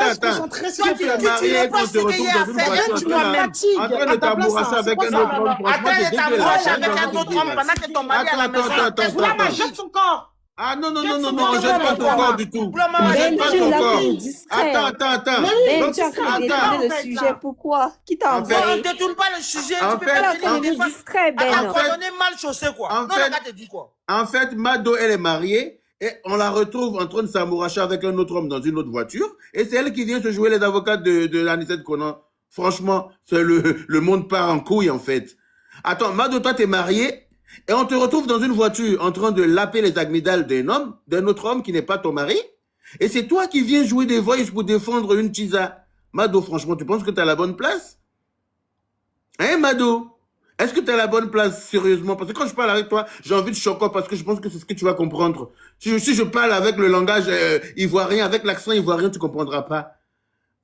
Si tu es marié, qu'on te retrouve dans une voiture, en train de t'amouracher avec un autre homme, franchement, c'est dégueulasse. Avec un autre homme pendant que ton mari à la maison. Attends. Jette son corps. Ah non, je jette pas ton corps du tout. Je jette pas ton corps. Attends. Ben, tu as détourné le sujet, pourquoi? Qui t'a envoyé? On ne détourne pas le sujet, tu peux pas finir distrait, Ben. Attends, on est mal chaussé, quoi. Non, le gars te dit quoi? En fait, Mado, elle est mariée et on la retrouve en train de s'amouracher avec un autre homme dans une autre voiture et c'est elle qui vient se jouer les avocats de Anicette Konan. Franchement, le monde part en couille, en fait. Attends, Mado, toi, t'es mariée. Et on te retrouve dans une voiture en train de laper les amygdales d'un autre homme qui n'est pas ton mari. Et c'est toi qui viens jouer des voices pour défendre une Chiza. Mado, franchement, tu penses que tu as la bonne place? Hein, Mado? Est-ce que tu as la bonne place, sérieusement? Parce que quand je parle avec toi, j'ai envie de choquer parce que je pense que c'est ce que tu vas comprendre. Si je parle avec le langage ivoirien, avec l'accent ivoirien, tu ne comprendras pas.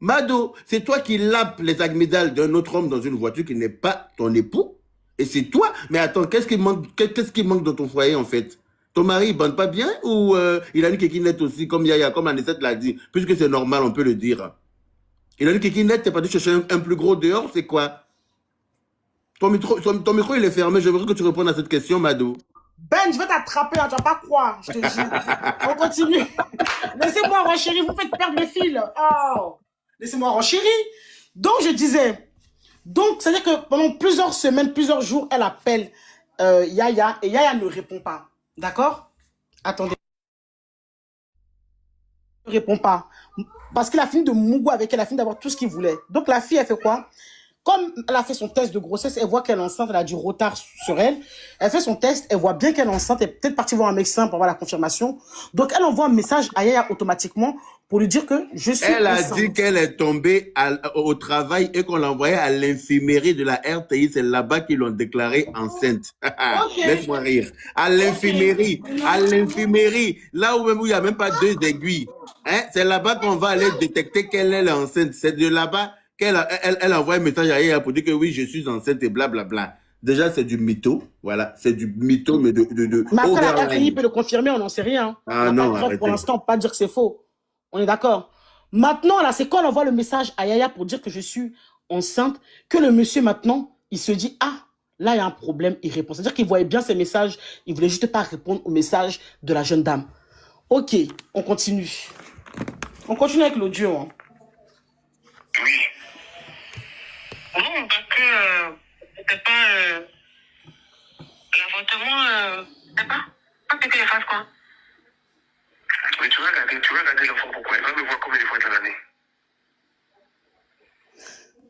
Mado, c'est toi qui lapes les amygdales d'un autre homme dans une voiture qui n'est pas ton époux. Et c'est toi. Mais attends, qu'est-ce qui manque dans ton foyer, en fait? Ton mari, il bande pas bien ou il a une kékinette aussi, comme Yaya, comme Anicette l'a dit? Puisque c'est normal, on peut le dire. Il a une kékinette, t'es pas dû chercher un plus gros dehors, c'est quoi? Ton micro, il est fermé. Je voudrais que tu répondes à cette question, Mado. Ben, je vais t'attraper, hein, tu vas pas croire, je te dis. On continue. Laissez-moi renchérir, vous faites perdre le fil. Oh. Laissez-moi renchérir. Donc, je disais... Donc, c'est-à-dire que pendant plusieurs semaines, plusieurs jours, elle appelle Yaya et Yaya ne répond pas. D'accord? Attendez. Ne répond pas. Parce qu'il a fini de mougou avec elle, elle a fini d'avoir tout ce qu'il voulait. Donc, la fille, elle fait quoi? Comme elle a fait son test de grossesse, elle voit qu'elle est enceinte, elle a du retard sur elle. Elle fait son test, elle voit bien qu'elle est enceinte, elle est peut-être partie voir un médecin pour avoir la confirmation. Donc, elle envoie un message à Yaya automatiquement pour lui dire que je suis Elle enceinte. a dit qu'elle est tombée au travail et qu'on l'a envoyée à l'infirmerie de la RTI. C'est là-bas qu'ils l'ont déclarée enceinte. Okay. Laisse-moi rire. À l'infirmerie. Okay. À l'infirmerie. Là où il n'y a même pas 2 aiguilles. Hein? C'est là-bas qu'on va aller détecter qu'elle est enceinte. C'est de là-bas qu'elle envoie un message à elle pour dire que oui, je suis enceinte et blablabla. Déjà, c'est du mytho. Voilà. C'est du mytho, mais mais après, la RTI peut le confirmer, on n'en sait rien. Ah non, pour l'instant, on peut pas dire que c'est faux. On est d'accord. Maintenant, là, c'est quand on envoie le message à Yaya pour dire que je suis enceinte, que le monsieur, maintenant, il se dit, ah, là, il y a un problème, il répond. C'est-à-dire qu'il voyait bien ses messages, il voulait juste pas répondre au message de la jeune dame. Ok, on continue. On continue avec l'audio. Hein. Oui. Non, parce que c'était pas... l'avortement, c'est pas... Pas que tu les fasses, quoi. Mais tu vas regarder l'enfant pourquoi? Il va me voir combien de fois dans l'année.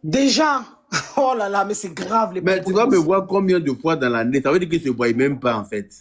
Déjà, oh là là, mais c'est grave les Mais tu vas me voir combien de fois dans l'année? Ça veut dire qu'il ne se voit même pas, en fait.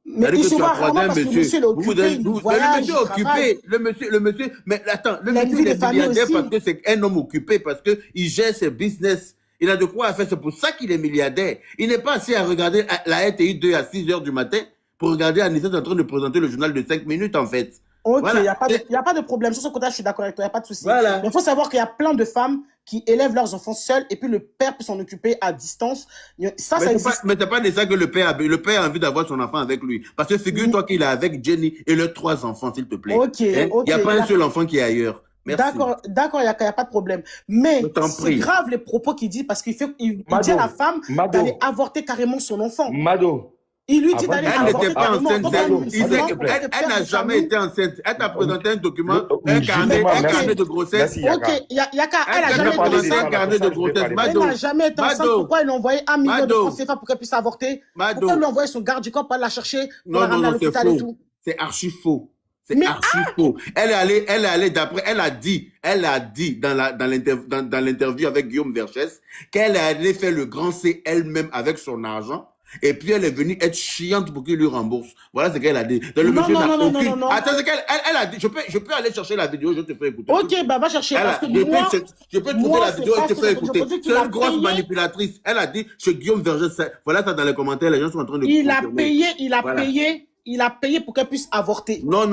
Mais il se voit rarement parce que le monsieur est occupé, il voyage, le monsieur est occupé, le monsieur, mais attends, le monsieur il est milliardaire parce que c'est un homme occupé, parce qu'il gère ses business. Il a de quoi faire, c'est pour ça qu'il est milliardaire. Il n'est pas assis à regarder la RTI 2 à 6 h du matin pour regarder Anissette en train de présenter le journal de 5 minutes, en fait. Ok, voilà. Il n'y a pas de problème. Sur ce côté, je suis d'accord avec toi, il n'y a pas de souci. Voilà. Mais il faut savoir qu'il y a plein de femmes qui élèvent leurs enfants seuls et puis le père peut s'en occuper à distance. Ça existe. Mais c'est pas de ça que le père a envie d'avoir son enfant avec lui. Parce que figure-toi qu'il est avec Jenny et leurs 3 enfants, s'il te plaît. Ok, il n'y a pas un seul enfant qui est ailleurs. D'accord, il n'y a pas de problème. Mais c'est grave les propos qu'il dit parce qu'il dit à la femme d'aller avorter carrément son enfant. Mado. Il lui dit d'aller avorter. Elle n'était pas enceinte. Elle n'a jamais été enceinte. Elle t'a présenté un document, un carnet de grossesse. Ok, Yaka, elle n'a jamais été enceinte. Un carnet de grossesse. Elle n'a jamais été enceinte. Pourquoi ils lui ont envoyé 1 million de francs CFA pour qu'elle puisse avorter? Pourquoi ils lui ont envoyé son garde du corps pour aller la chercher, pour la ramener à l'hôpital et tout? C'est archi faux. C'est archi faux. Elle est allée d'après, elle a dit dans l'interview avec Guillaume Verchès qu'elle allait faire le grand C elle-même avec son argent. Et puis elle est venue être chiante pour qu'il lui rembourse. Voilà ce qu'elle a dit. Donc, le monsieur n'a aucune... Attends, c'est qu'elle a dit. Je peux aller chercher la vidéo, je te fais écouter. Ok, bah va chercher. Parce que je peux trouver la vidéo et te faire écouter. C'est une grosse manipulatrice. Elle a dit chez Guillaume Vergès. Voilà ça dans les commentaires, les gens sont en train de... Il a payé pour qu'elle puisse avorter. Non.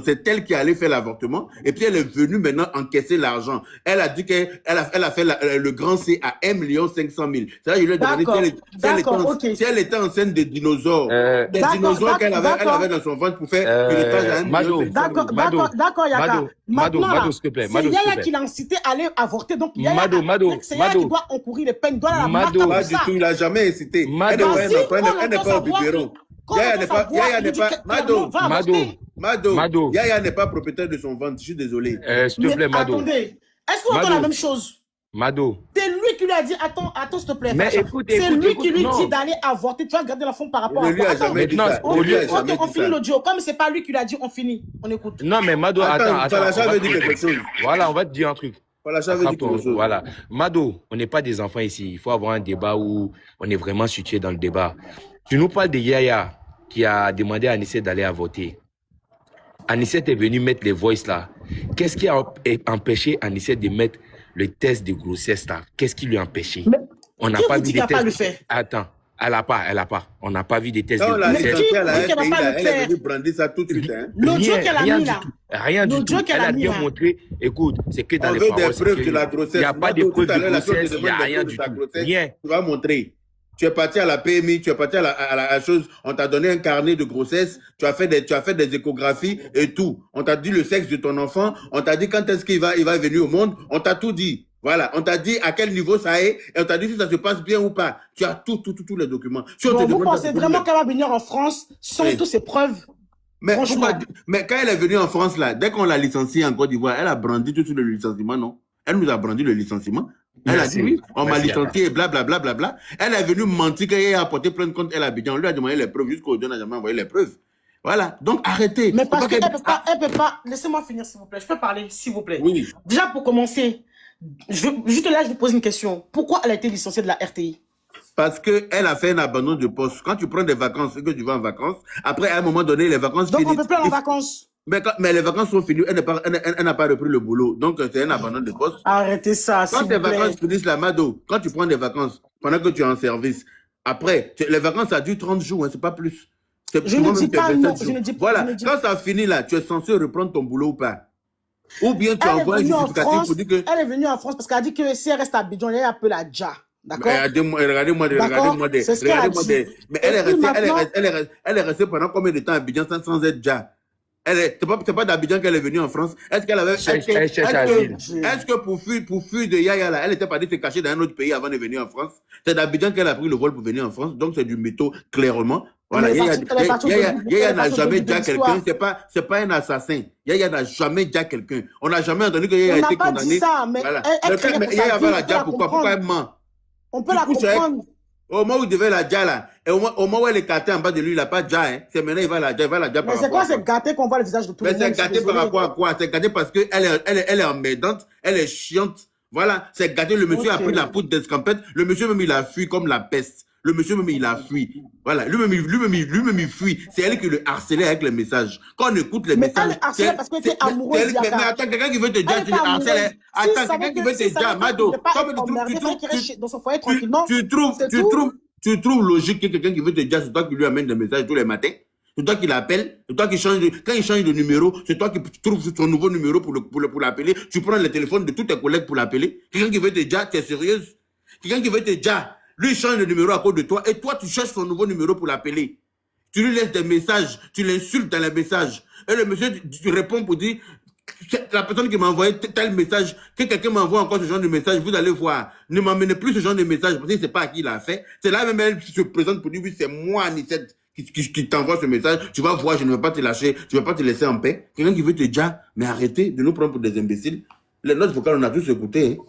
C'est elle qui allait faire l'avortement. Et puis elle est venue maintenant encaisser l'argent. Elle a dit qu'elle a fait le grand C à 1 500 000. C'est-à-dire, je lui ai demandé si elle était enceinte des dinosaures. Des dinosaures qu'elle avait dans son ventre pour faire une étage à 1 million. D'accord, Yaka. Mado, s'il te plaît. C'est Yaya qui l'a incité à aller avorter. Donc, c'est Yaya qui doit encourir les peines. Doit la marque comme ça. Pas du tout, il l'a jamais incité. Elle n'est pas au biberon. Yaya n'est pas, Mado, Yaya n'est pas propriétaire de son ventre, je suis désolé. S'il te plaît, Mado. Attendez, est-ce qu'on entend la même chose? Mado. C'est lui qui lui a dit, attends, s'il te plaît. Mais écoute, c'est lui qui lui dit d'aller avorter. Tu vas garder l'enfant par rapport à lui a jamais dit ça. On finit l'audio. Comme c'est pas lui qui lui a dit, on finit. On écoute. Non, mais Mado, attends. Voilà, on va te dire un truc. Voilà. Mado, on n'est pas des enfants ici. Il faut avoir un débat où on est vraiment situé dans le débat. Tu nous parles de Yaya qui a demandé à Anissette d'aller avorter. Anissette est venue mettre les voices là. Qu'est-ce qui a empêché Anissette de mettre le test de grossesse là? Qu'est-ce qui lui a empêché? On n'a pas vu des tests. Attends, elle a pas. On n'a pas vu des tests de grossesse. Elle est venue brandir ça tout de suite. L'audio qu'elle a mis là. Rien du tout. Elle a bien montré. Écoute, c'est que dans les paroles. On veut des preuves de la grossesse. Il n'y a pas de preuves de grossesse. Il n'y a rien du tout. Rien. Tu vas montrer. Tu es parti à la PMI, tu es parti à la chose, on t'a donné un carnet de grossesse, tu as fait des échographies et tout. On t'a dit le sexe de ton enfant, on t'a dit quand est-ce qu'il va venir au monde, on t'a tout dit. Voilà, on t'a dit à quel niveau ça est et on t'a dit si ça se passe bien ou pas. Tu as tous les documents. Vous pensez vraiment qu'elle va venir en France sans toutes ces preuves? Mais quand elle est venue en France là, dès qu'on l'a licenciée en Côte d'Ivoire, elle a brandi tout le licenciement, non? Elle nous a brandi le licenciement. Elle a dit oui, on m'a licencié, blablabla. Elle est venue mentir qu'elle a apporté plein de comptes, elle a Abidjan. On lui a demandé les preuves, jusqu'au Dieu n'a jamais envoyé les preuves. Voilà, donc arrêtez. Mais parce qu'elle peut pas. Laissez-moi finir, s'il vous plaît. Je peux parler, s'il vous plaît. Oui. Déjà, pour commencer, je vous pose une question. Pourquoi elle a été licenciée de la RTI? Parce qu'elle a fait un abandon de poste. Quand tu prends des vacances, que tu vas en vacances, après, à un moment donné, les vacances finissent. Donc, on peut plus aller en vacances. Mais les vacances sont finies, elle n'a pas repris le boulot. Donc, c'est un abandon de poste. Arrêtez ça, s'il vous plaît. Quand tes vacances finissent, la Mado, quand tu prends des vacances, pendant que tu es en service, après, les vacances, ça dure 30 jours, hein, c'est pas plus. Je ne dis pas non, je ne dis pas. Voilà, quand ça finit là, tu es censé reprendre ton boulot ou pas? Ou bien tu envoies un justificatif pour dire que... Elle est venue en France parce qu'elle a dit que si elle reste à Abidjan, elle appelle la Dja. D'accord? Regardez-moi. Mais elle est restée pendant combien de temps à Abidjan sans être Dja? C'est pas d'Abidjan qu'elle est venue en France. Est-ce qu'elle avait... Elle cherche asile. Est-ce que pour fuir de Yaya, là, elle était partie se cacher dans un autre pays avant de venir en France? C'est d'Abidjan qu'elle a pris le vol pour venir en France. Donc, c'est du mytho, clairement. Voilà, Yaya n'a jamais dit à quelqu'un, c'est pas un assassin. Yaya n'a jamais dit à quelqu'un. On n'a jamais entendu que Yaya a été condamné. On n'a pas dit ça, mais voilà. elle Yaya va la dire pourquoi? Pourquoi elle ment? On peut la comprendre. Au moment où il devait la dire là, et au moment où elle est gâtée en bas de lui, il n'a pas déjà, hein. C'est maintenant il va la dire par rapport à quoi? Mais c'est quoi, c'est gâté qu'on voit le visage de tout le monde? Mais c'est gâté par rapport à quoi? C'est gâté parce qu'elle est emmerdante, elle est chiante. Voilà, c'est gâté. Le monsieur a pris la poudre d'escampette. Le monsieur même il a fui comme la peste. Le monsieur même il a fui. Voilà, lui-même il fuit. C'est elle qui le harcelait avec les messages. Quand on écoute les messages. Elle harcelait parce qu'elle était amoureuse. Mais attends, quelqu'un qui veut te dire, tu le harcèles. Attends, quelqu'un qui veut te dire, Mado. Tu trouves logique que quelqu'un qui veut te dire, c'est toi qui lui amène des messages tous les matins? C'est toi qui l'appelle, c'est toi qui change quand il change de numéro, c'est toi qui trouves son nouveau numéro pour l'appeler. Tu prends le téléphone de tous tes collègues pour l'appeler. Quelqu'un qui veut te dire, tu es sérieuse? Quelqu'un qui veut te dire, lui il change de numéro à cause de toi et toi tu cherches son nouveau numéro pour l'appeler. Tu lui laisses des messages, tu l'insultes dans les messages. Et le monsieur, tu réponds pour dire, la personne qui m'a envoyé tel message, que quelqu'un m'envoie encore ce genre de message, vous allez voir. Ne m'emmenez plus ce genre de message parce que je ne sais pas à qui il a fait. C'est là même elle qui se présente pour dire, oui, c'est moi, Anicette, qui t'envoie ce message. Tu vas voir, je ne vais pas te lâcher, je ne vais pas te laisser en paix. Quelqu'un qui veut te dire, mais arrêtez de nous prendre pour des imbéciles. Les notes vocales, on a tous écouté. Hein.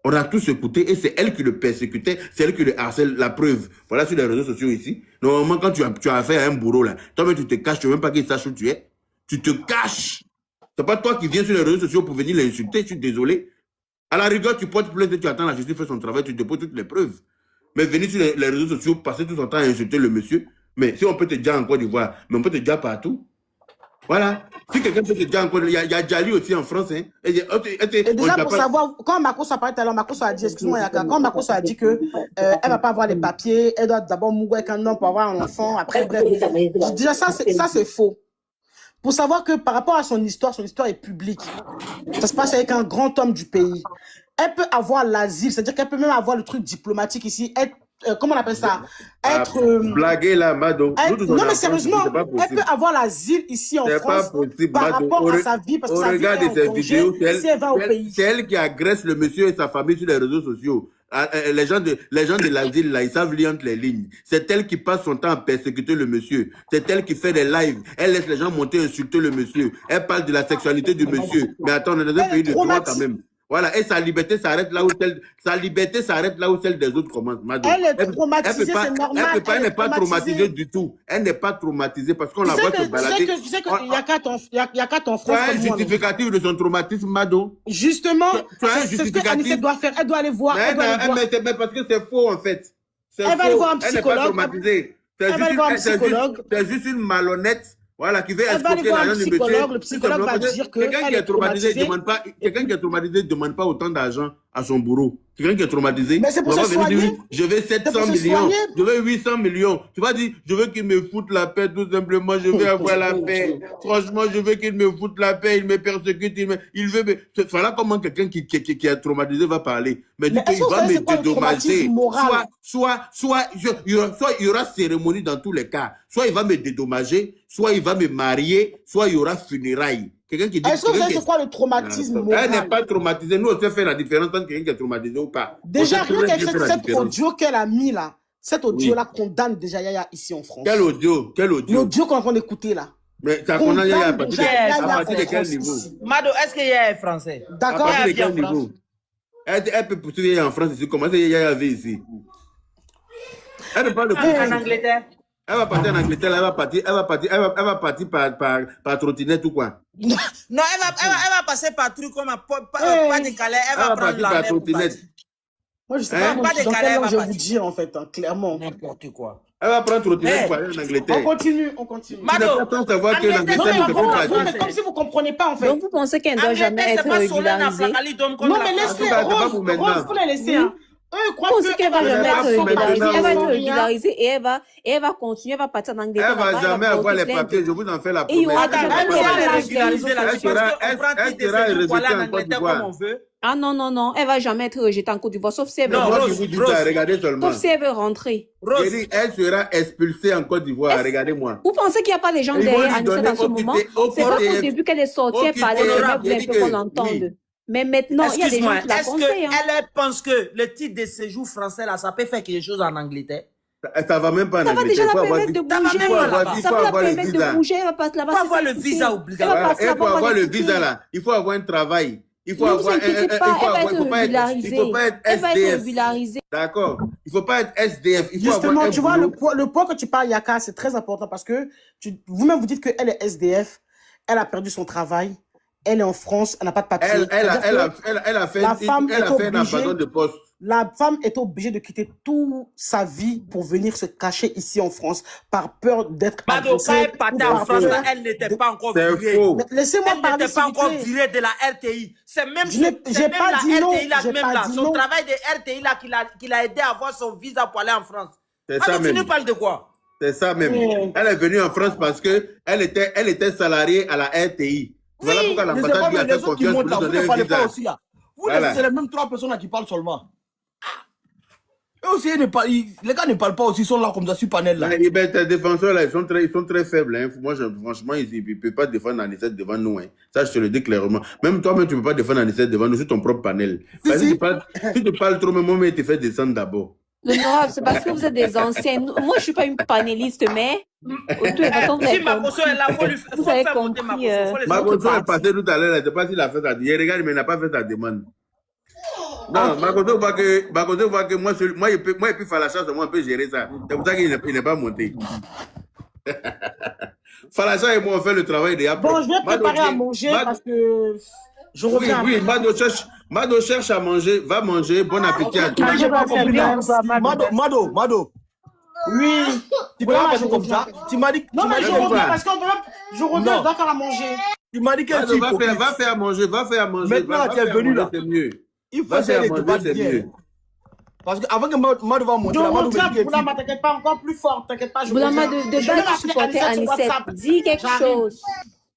On a tous écouté et c'est elle qui le persécutait, c'est elle qui le harcèle, la preuve. Voilà sur les réseaux sociaux ici. Normalement, quand tu as affaire à un bourreau là, toi-même tu te caches, tu ne veux même pas qu'il sache où tu es. Tu te caches. C'est pas toi qui viens sur les réseaux sociaux pour venir l'insulter, je suis désolé. À la rigueur, tu portes plainte, tu attends la justice faire son travail, tu déposes toutes les preuves. Mais venir sur les réseaux sociaux, passer tout son temps à insulter le monsieur, mais si on peut te dire en Côte d'Ivoire, mais on peut te dire partout. Voilà. Si quelqu'un peut te dire encore, il y a Djali aussi en France. Hein. Et déjà, pour savoir, quand Makosso a parlé tout à l'heure, Makosso a dit, excuse-moi, Yaka, quand Makosso a dit que elle va pas avoir les papiers, elle doit d'abord mourir avec un homme pour avoir un enfant, après, bref. Déjà, ça, c'est faux. Pour savoir que par rapport à son histoire est publique. Ça se passe avec un grand homme du pays. Elle peut avoir l'asile, c'est-à-dire qu'elle peut même avoir le truc diplomatique ici, être, comment on appelle ça? Être... blaguer là, Mado. Non, mais sérieusement, elle peut avoir l'asile ici en France par rapport à sa vie, parce que sa vie est en danger, si elle va au pays. C'est elle qui agresse le monsieur et sa famille sur les réseaux sociaux. Les gens de l'asile, là, ils savent lire entre les lignes. C'est elle qui passe son temps à persécuter le monsieur. C'est elle qui fait des lives. Elle laisse les gens monter insulter le monsieur. Elle parle de la sexualité du monsieur. Mais attends, on est dans un pays de droit quand même. Voilà, et sa liberté s'arrête là où celle des autres commence. Elle est traumatisée, c'est normal. Elle n'est pas traumatisée du tout. Elle n'est pas traumatisée parce qu'on la voit se balader. Tu sais qu'il n'y a qu'à ton frère. Tu as un justificatif de son traumatisme, Mado. Justement, c'est ce qu'Anissette doit faire. Elle doit aller voir. Mais parce que c'est faux, en fait. Elle va aller voir un psychologue. Elle n'est pas traumatisée. C'est juste une malhonnête. Voilà, qui veut escroquer l'argent du monsieur. Le psychologue va dire que quelqu'un qui est traumatisé ne demande pas autant d'argent à son bourreau. Quelqu'un qui est traumatisé, mais c'est pour se soigner. Je veux 700 millions, je veux 800 millions. Tu vas dire, je veux qu'il me foute la paix, tout simplement, je veux avoir la paix. Franchement, je veux qu'il me foute la paix, il me persécute, il veut me... Voilà comment quelqu'un qui est traumatisé va parler. Mais dit qu'il va me dédommager. Soit il y aura cérémonie dans tous les cas. Soit il va me dédommager, soit il va me marier, soit il y aura funérailles. Est-ce que vous savez c'est quoi le traumatisme moral? Elle n'est pas traumatisée. Nous, on sait faire la différence entre quelqu'un qui est traumatisé ou pas. Déjà, rien qu'avec cet audio qu'elle a mis là, cet audio-là condamne déjà Yaya ici en France. Quel audio? L'audio qu'on est en train d'écouter là. Mais ça condamne Yaya à partir de quel niveau? Mado, est-ce que Yaya est français? D'accord. À partir de quel niveau? Elle peut poursuivre Yaya en France ici. Comment est-ce que Yaya vit ici? Elle ne parle de en Angleterre. Elle va partir en Angleterre, elle va partir par trottinette ou quoi? Non, elle va passer par truc comme pas de Calais, elle va prendre la mer. Moi, je sais pas, dans quel langue je vais vous dire, en fait, clairement. N'importe quoi. Elle va prendre trottinette pour aller en Angleterre. On continue. Mado, savoir que l'Angleterre ne peut pas dire. Comme si vous ne comprenez pas, en fait. Donc, vous pensez qu'elle ne doit jamais être régularisée? Non, mais laissez, Rose, vous la laissez. Eux croient Pense qu'elle va que jamais être régularisée. Elle va être maintenant, régularisée et elle va continuer, elle va partir en Angleterre. Elle va là-bas, jamais va avoir les porter plainte. papiers, je vous en fais la Et il y aura promesse. jamais Elle de peut pas les régularisation. régulariser là, Elle parce sera- qu'on prend elle titre de sera séjour pour aller rejetée en en Côte Angleterre d'Ivoire. comme on veut. Ah non, non, non, elle va jamais être rejetée en Côte d'Ivoire, sauf si elle veut Non, C'est moi qui Rose, vous dis Rose. ça, regardez seulement. sauf si elle veut rentrer. J'ai Rose, dit, elle sera expulsée en Côte d'Ivoire, Est-ce- regardez-moi. Vous pensez qu'il n'y a pas des gens Ils vont derrière lui Anissette donner en ce moment? C'est pas qu'au début qu'elle est sortie, elle parlait, elle honorable, voulait un j'ai peu dit qu'on que l'entende. oui. Mais maintenant, il y a des gens excuse-moi, qui la est-ce conseillent. Hein. qu'elle pense que le titre de séjour français là, ça peut faire quelque chose en Angleterre? Ça va même pas en Ça va déjà Angleterre. la faut avoir permettre de dit- bouger. même pas là-bas. il Ça faut va la avoir le permettre de visa. bouger, elle va pas là-bas. Faut se avoir faire le écouter. visa Elle obligatoire. va Voilà, passer et là-bas, pour on va avoir le l'écouter. visa là, il faut avoir un travail. Il faut Ne vous avoir inquiétez pas, elle va être il faut pas régularisée. être Elle va être SDF. régularisée. D'accord. Il faut pas être SDF. Il faut Justement, avoir un tu vois, boulot. le point que tu parles, Yaka, c'est très important parce que vous-même, vous dites qu'elle est SDF, elle a perdu son travail, elle est en France, elle n'a pas de papier. Elle a C'est-à-dire fait que la femme est un obligée- abandon de poste. la femme est obligée de quitter toute sa vie pour venir se cacher ici en France par peur d'être Mado, agressée quand elle ou partait en par France, peur là, elle n'était pas encore C'est virée. faux. Mais laissez-moi Elle parler, n'était pas s'il vous encore plaît. virée de la RTI. C'est même, Je n'ai- c'est j'ai même pas la dit non, RTI là, j'ai même pas là. dit Son non. travail de RTI là qui l'a aidé à avoir son visa pour aller en France. C'est ça Alors tu même. nous parles de quoi? C'est ça même. Oh. Elle est venue en France parce que elle était salariée à la RTI. Voilà pourquoi Mais c'est l'ambassade pas lui a les fait autres qui confiance montent pour là, lui vous donner ne un parlez pas visa. aussi là. Vous, Voilà. c'est les mêmes 3 personnes là qui parlent seulement. Eux aussi, les gars ne parlent pas aussi, ils sont là comme ça sur panel là. Eh ben, tes défenseurs là, ils sont très faibles. Hein. Moi, franchement, ils ne peuvent pas défendre Anissette devant nous. Hein. Ça, je te le dis clairement. Même toi-même, tu ne peux pas défendre Anissette devant nous sur ton propre panel. Parce que si tu parles trop, même moi, il te fait descendre d'abord. L'honorable, c'est parce que vous êtes des anciennes. Moi, je ne suis pas une panéliste, mais. Si Makoso est là, Vous faut avez faire monter compris. Makoso. Faut les Makoto autres est passé tout à l'heure, je ne sais pas s'il a fait ta demande. Il regarde, mais il n'a pas fait ta demande. Non, Makoto voit que moi, il peut faire la chance, moi, on peut gérer ça. C'est pour ça qu'il n'est pas monté. Falacha et moi, on fait le travail de Yapro. Bon, je vais préparer à manger parce que je Oui, reviens. oui, Mado cherche à manger, va manger, bon appétit à tous. J'ai pas compris là. Mado. Oui. Tu peux pas faire comme ça. Tu m'as dit. Non, mais je reviens parce qu'on je reviens, je dois faire à manger. Tu m'as dit qu'elle Mado, va faire à manger. Maintenant, tu es venu là. C'est mieux. Il faut Va faire essayer à de te manger, battre c'est bien. mieux. Parce qu'avant que Mado va monter, Je là, Mado reviens, me dit Boulama, t'inquiète pas, encore plus fort, t'inquiète pas. Boulama, de base, tu supportais Anissette. Dis quelque chose.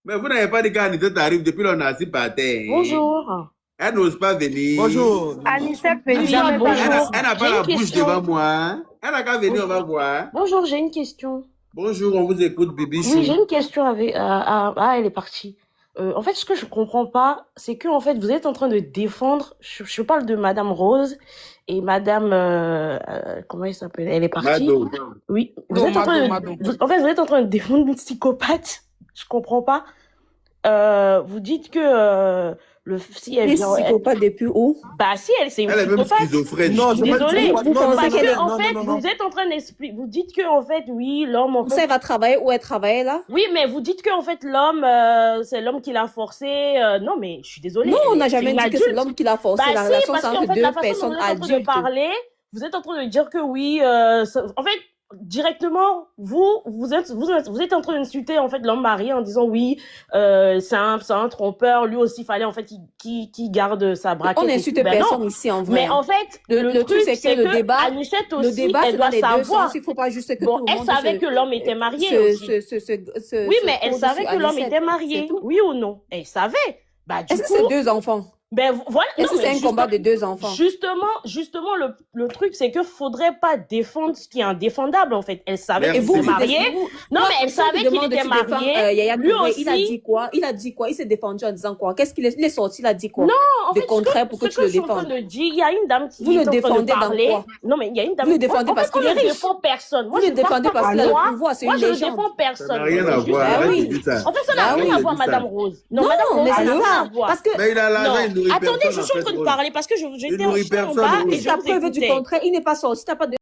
Mais vous n'avez pas dit qu'Anissette arrive depuis l'on a assis par terre. Bonjour. Elle n'ose pas venir. Bonjour. Anissette, venez. Elle Bonjour. n'a pas J'ai la une bouche question. devant moi. Hein. Elle n'a qu'à venir, on va voir. Bonjour, j'ai une question. Bonjour, on vous écoute, Bibichou. Oui, j'ai une question avec. Elle est partie. En fait, ce que je comprends pas, c'est que en fait, vous êtes en train de défendre. Je parle de Madame Rose et Madame. Comment elle s'appelle? Elle est partie. Mado. Oui. Vous êtes en train en fait, vous êtes en train de défendre une psychopathe. Je comprends pas. Vous dites que si elle Les vient. psychopathes depuis où? Bah si, c'est une Elle est même psychopathe. schizophrène. Non, Je suis désolée. Vous pensez Parce qu'elle est- que, en fait, vous êtes en train d'expliquer. Vous dites que, en fait, oui, l'homme, en Vous savez, fait. elle va travailler où elle travaillait là? Oui, mais vous dites que, en fait, l'homme, c'est l'homme qui l'a forcé. Non, mais je suis désolée. Non, on n'a C'est jamais une dit que c'est adulte. l'homme qui l'a forcé. Bah La si, relation, parce c'est qu'en entre fait, la deux façon dont personnes vous êtes en train de adultes. parler, vous êtes en train de dire que oui, en fait, directement, vous êtes en train d'insulter, en fait, l'homme marié en disant oui, c'est un trompeur, lui aussi, fallait, en fait, qu'il garde sa braquette. On et n'insulte tout. Ben personne non. ici en vrai. Mais en fait, Le truc, c'est que le débat, Anissette aussi, le débat, elle c'est doit dans les deux savoir. sens. Il ne faut pas juste que Bon, tout le elle monde savait se- que l'homme était marié se- aussi. Oui, mais elle pose savait sur que l'homme Anissette. était marié. C'est tout. Oui ou non? Elle savait. Bah, du Est-ce que coup, c'est deux enfants? ben voilà. Est-ce Non, que c'est mais un combat de deux enfants? Justement, le truc, c'est que faudrait pas défendre ce qui est indéfendable, en fait. Elle savait Merci. qu'il Et vous, était marié. Non, mais elle savait qu'il était marié. Yaya Lui Touré, aussi. il a dit quoi? Il a dit quoi? Il s'est défendu en disant quoi? Qu'est-ce qu'il est sorti? Il a dit quoi? Non, en Des fait, contraires pour que tu le je suis en train défendes. de dire, il y a une dame qui Vous le est en train de défendez dans parler. quoi? Non, mais il y a une dame. Vous le défendez En parce fait, qu'il moi, est je riche. défends personne. Moi, Vous je le ne défendez parle pas parce qu'il a de le moi. pouvoir, c'est Moi, une je ne légende. défends personne. Ça n'a rien à Juste- voir. Ah Arrête oui. de dire ça. En fait, ça n'a Ah rien oui. à voir, de dire ça. Madame Rose. Non, Madame Rose, mais ça c'est n'a rien à ça. voir. Parce que Mais il a l'argent, Non. il nourrit Attendez, personne, je suis en en train fait, de Rose. parler parce que Il j'étais nourrit en champ en personne, bas Rose. et je la vous preuve du écoutais. contraire, il n'est pas sorti. T'as pas de